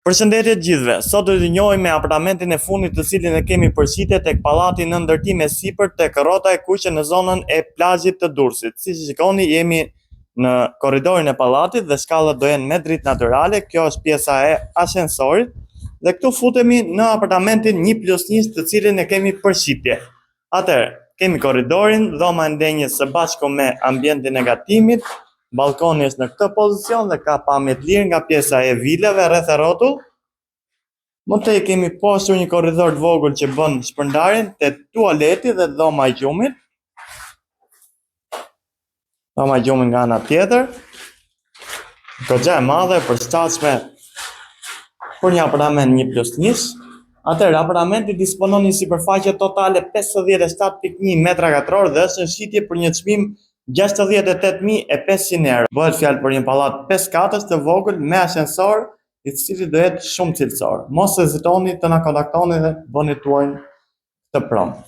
Përshëndetje të gjithëve. Sot do të njohim me apartamentin e fundit të cilin e kemi përshite tek pallati në ndërtim e sipër tek rrota e kuqe në zonën e plazhit të Durrësit. Siç shikoni, jemi në korridorin e pallatit dhe shkallët do jenë me dritë natyrale. Kjo është pjesa e ashensorit dhe këtu futemi në apartamentin 1+1 të cilin e kemi përshitje. Atëherë, kemi korridorin, dhoma e ndenjës së bashku me ambientin e gatimit. Balkoni është në këtë pozicion dhe ka pamje të lirë nga pjesa e vilave rreth e rrotull. Më tej kemi poshtë një korridor të vogël që bën shpërndarjen te tualeti dhe dhoma e gjumit. Dhoma e gjumit nga ana tjetër. Goxha e madhe, përshtatshme për një apartament 1+1. Atëherë, apartamenti disponon një sipërfaqe totale 57.1 metra katror dhe është në shitje për një çmim 68.500 euro. Bëhet fjalë për një pallat 5 katësh të vogël me ashensor, i cili do jetë shumë cilësor. Mos hezitoni të na kontaktoni dhe bëni tuajin të pronë.